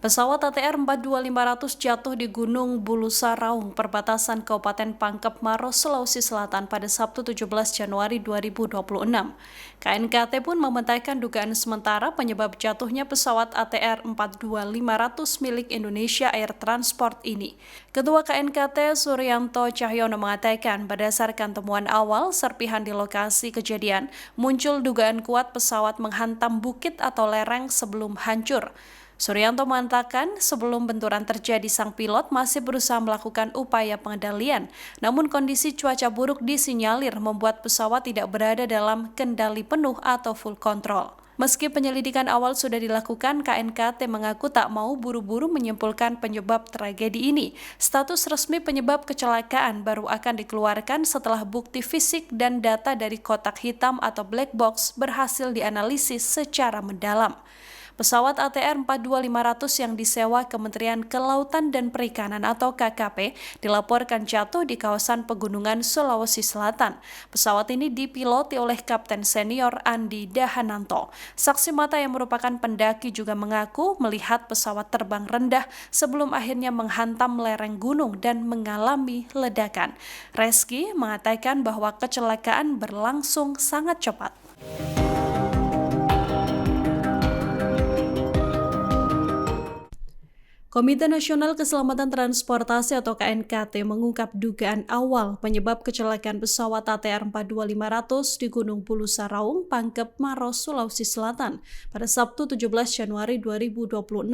Pesawat ATR 42500 jatuh di Gunung Bulu Saraung, perbatasan Kabupaten Pangkep Maros, Sulawesi Selatan pada Sabtu 17 Januari 2026. KNKT pun membantahkan dugaan sementara penyebab jatuhnya pesawat ATR 42500 milik Indonesia Air Transport ini. Ketua KNKT Suryanto Cahyono mengatakan berdasarkan temuan awal serpihan di lokasi kejadian, muncul dugaan kuat pesawat menghantam bukit atau lereng sebelum hancur. Suryanto mengatakan sebelum benturan terjadi sang pilot masih berusaha melakukan upaya pengendalian, namun kondisi cuaca buruk disinyalir membuat pesawat tidak berada dalam kendali penuh atau full control. Meski penyelidikan awal sudah dilakukan, KNKT mengaku tak mau buru-buru menyimpulkan penyebab tragedi ini. Status resmi penyebab kecelakaan baru akan dikeluarkan setelah bukti fisik dan data dari kotak hitam atau black box berhasil dianalisis secara mendalam. Pesawat ATR 42500 yang disewa Kementerian Kelautan dan Perikanan atau KKP dilaporkan jatuh di kawasan pegunungan Sulawesi Selatan. Pesawat ini dipiloti oleh Kapten Senior Andi Dahananto. Saksi mata yang merupakan pendaki juga mengaku melihat pesawat terbang rendah sebelum akhirnya menghantam lereng gunung dan mengalami ledakan. Reski mengatakan bahwa kecelakaan berlangsung sangat cepat. Komite Nasional Keselamatan Transportasi atau KNKT mengungkap dugaan awal penyebab kecelakaan pesawat ATR 42500 di Gunung Bulu Saraung, Pangkep Maros, Sulawesi Selatan pada Sabtu 17 Januari 2026.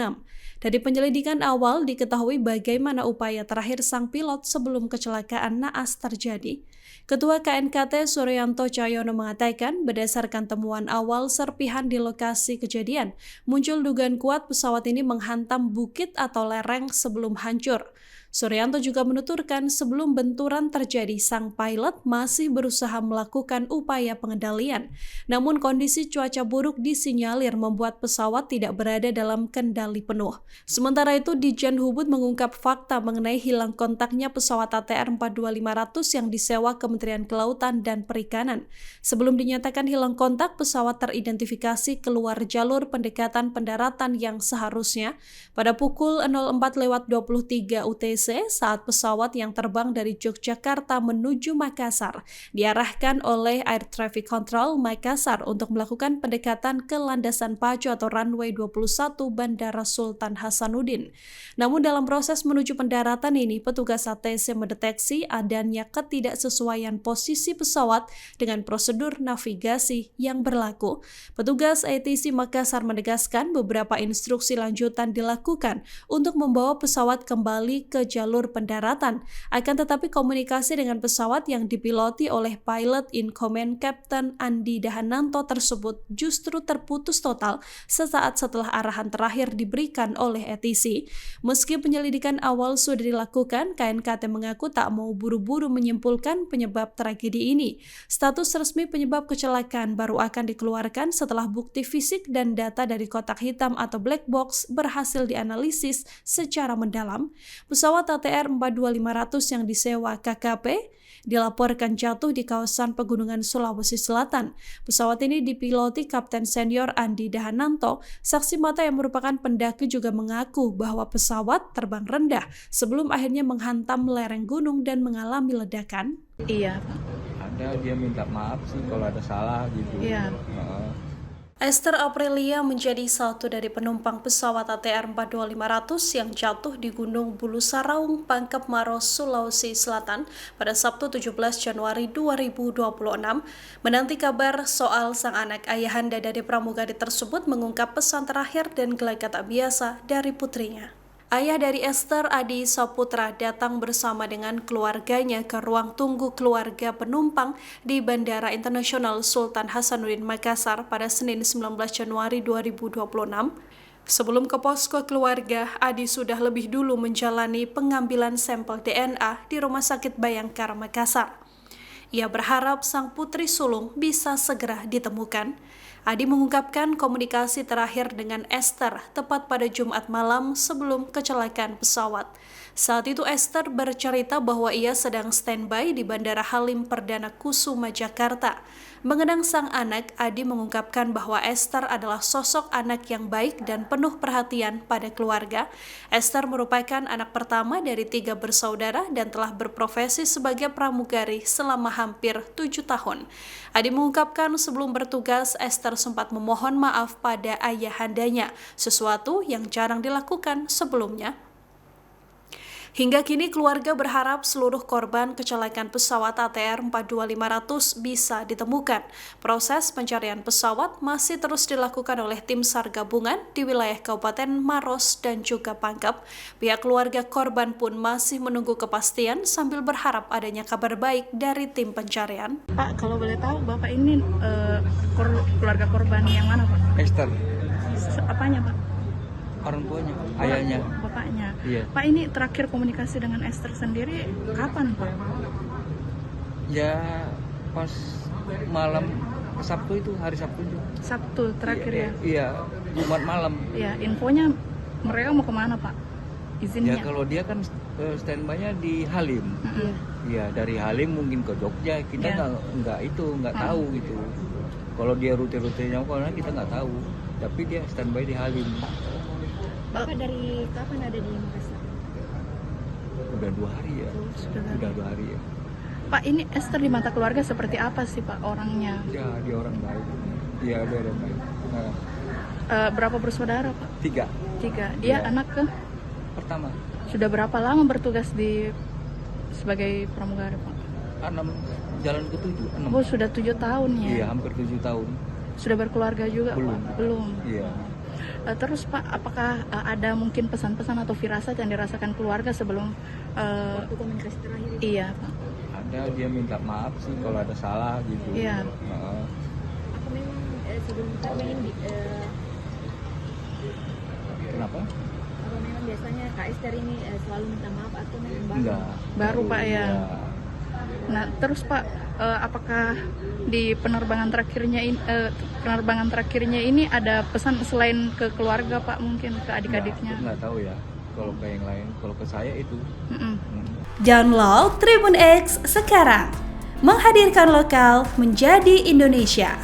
Dari penyelidikan awal diketahui bagaimana upaya terakhir sang pilot sebelum kecelakaan naas terjadi. Ketua KNKT Suryanto Cahyono mengatakan berdasarkan temuan awal serpihan di lokasi kejadian, muncul dugaan kuat pesawat ini menghantam bukit atau lereng sebelum hancur. Suryanto juga menuturkan sebelum benturan terjadi, sang pilot masih berusaha melakukan upaya pengendalian. Namun kondisi cuaca buruk disinyalir membuat pesawat tidak berada dalam kendali penuh. Sementara itu, Ditjen Hubud mengungkap fakta mengenai hilang kontaknya pesawat ATR 42500 yang disewa Kementerian Kelautan dan Perikanan. Sebelum dinyatakan hilang kontak, pesawat teridentifikasi keluar jalur pendekatan pendaratan yang seharusnya pada pukul 04.23 UTC saat pesawat yang terbang dari Yogyakarta menuju Makassar diarahkan oleh Air Traffic Control Makassar untuk melakukan pendekatan ke landasan pacu atau runway 21 Bandara Sultan Hasanuddin. Namun dalam proses menuju pendaratan ini, petugas ATC mendeteksi adanya ketidaksesuaian posisi pesawat dengan prosedur navigasi yang berlaku. Petugas ATC Makassar menegaskan beberapa instruksi lanjutan dilakukan untuk membawa pesawat kembali ke jalur pendaratan. Akan tetapi komunikasi dengan pesawat yang dipiloti oleh pilot in command Kapten Andi Dahananto tersebut justru terputus total sesaat setelah arahan terakhir diberikan oleh ATC. Meski penyelidikan awal sudah dilakukan, KNKT mengaku tak mau buru-buru menyimpulkan penyebab tragedi ini. Status resmi penyebab kecelakaan baru akan dikeluarkan setelah bukti fisik dan data dari kotak hitam atau black box berhasil dianalisis secara mendalam. Pesawat ATR 42500 yang disewa KKP dilaporkan jatuh di kawasan pegunungan Sulawesi Selatan. Pesawat ini dipiloti Kapten Senior Andi Dahananto. Saksi mata yang merupakan pendaki juga mengaku bahwa pesawat terbang rendah sebelum akhirnya menghantam lereng gunung dan mengalami ledakan. Iya. Ada, dia minta maaf sih kalau ada salah gitu. Iya. Esther Aprilia menjadi satu dari penumpang pesawat ATR 42500 yang jatuh di Gunung Bulu Saraung, Pangkep Maros, Sulawesi Selatan pada Sabtu 17 Januari 2026. Menanti kabar soal sang anak, ayahanda dari pramugari tersebut mengungkap pesan terakhir dan gelagat tak biasa dari putrinya. Ayah dari Esther, Adi Saputra, datang bersama dengan keluarganya ke ruang tunggu keluarga penumpang di Bandara Internasional Sultan Hasanuddin Makassar pada Senin 19 Januari 2026. Sebelum ke posko keluarga, Adi sudah lebih dulu menjalani pengambilan sampel DNA di Rumah Sakit Bayangkara Makassar. Ia berharap sang putri sulung bisa segera ditemukan. Adi mengungkapkan komunikasi terakhir dengan Esther tepat pada Jumat malam sebelum kecelakaan pesawat. Saat itu Esther bercerita bahwa ia sedang standby di Bandara Halim Perdana Kusuma, Jakarta. Mengenang sang anak, Adi mengungkapkan bahwa Esther adalah sosok anak yang baik dan penuh perhatian pada keluarga. Esther merupakan anak pertama dari 3 bersaudara dan telah berprofesi sebagai pramugari selama hampir 7 tahun. Adi mengungkapkan sebelum bertugas, Esther sempat memohon maaf pada ayahandanya, sesuatu yang jarang dilakukan sebelumnya. Hingga kini keluarga berharap seluruh korban kecelakaan pesawat ATR 42500 bisa ditemukan. Proses pencarian pesawat masih terus dilakukan oleh tim SAR gabungan di wilayah Kabupaten Maros dan juga Pangkep. Pihak keluarga korban pun masih menunggu kepastian sambil berharap adanya kabar baik dari tim pencarian. Pak, kalau boleh tahu Bapak ini keluarga korban yang mana Pak? Esther, Apanya Pak? orang tuanya, ayahnya. Bapaknya. Iya. Pak, ini terakhir komunikasi dengan Esther sendiri kapan Pak? Ya pas malam Sabtu itu, hari Sabtu itu. Sabtu terakhir ya? Iya, Jumat malam. Ya, infonya mereka mau kemana Pak? Ya Izinnya? kalau dia kan standby-nya di Halim. Iya, dari Halim mungkin ke Jogja, kita nggak tahu gitu. Kalau dia rute-rutenya kemana kita nggak tahu, tapi dia standby di Halim. Bapak dari kapan ada di Makassar? Udah 2 hari ya. Udah 2 hari ya. Pak, ini Esther di mata keluarga seperti apa sih Pak orangnya? Ya dia orang baik. Iya dia orang baik. Nah, Berapa bersaudara Pak? 3 Dia Ya. anak ke? pertama. Sudah berapa lama bertugas sebagai pramugari Pak? 6 jalan ke 7. 6. Oh, sudah 7 tahun ya? Iya, hampir 7 tahun. Sudah berkeluarga juga Belum. Pak? Belum. Iya. Terus Pak, apakah ada mungkin pesan-pesan atau firasat yang dirasakan keluarga sebelum Waktu komunikasi terakhir itu? iya Pak? Ada dia minta maaf sih kalau ada salah gitu. Iya. Apa memang sebelum kawin Kenapa? apa memang biasanya Kak Esther ini selalu minta maaf atau memang baru? Enggak. Baru, Pak, ya? Iya. Nah, terus Pak, apakah di penerbangan terakhirnya ini ada pesan selain ke keluarga Pak, mungkin ke adik-adiknya? Nggak tahu ya. Kalau ke yang lain, kalau ke saya itu. Download Tribun X sekarang, menghadirkan lokal menjadi Indonesia.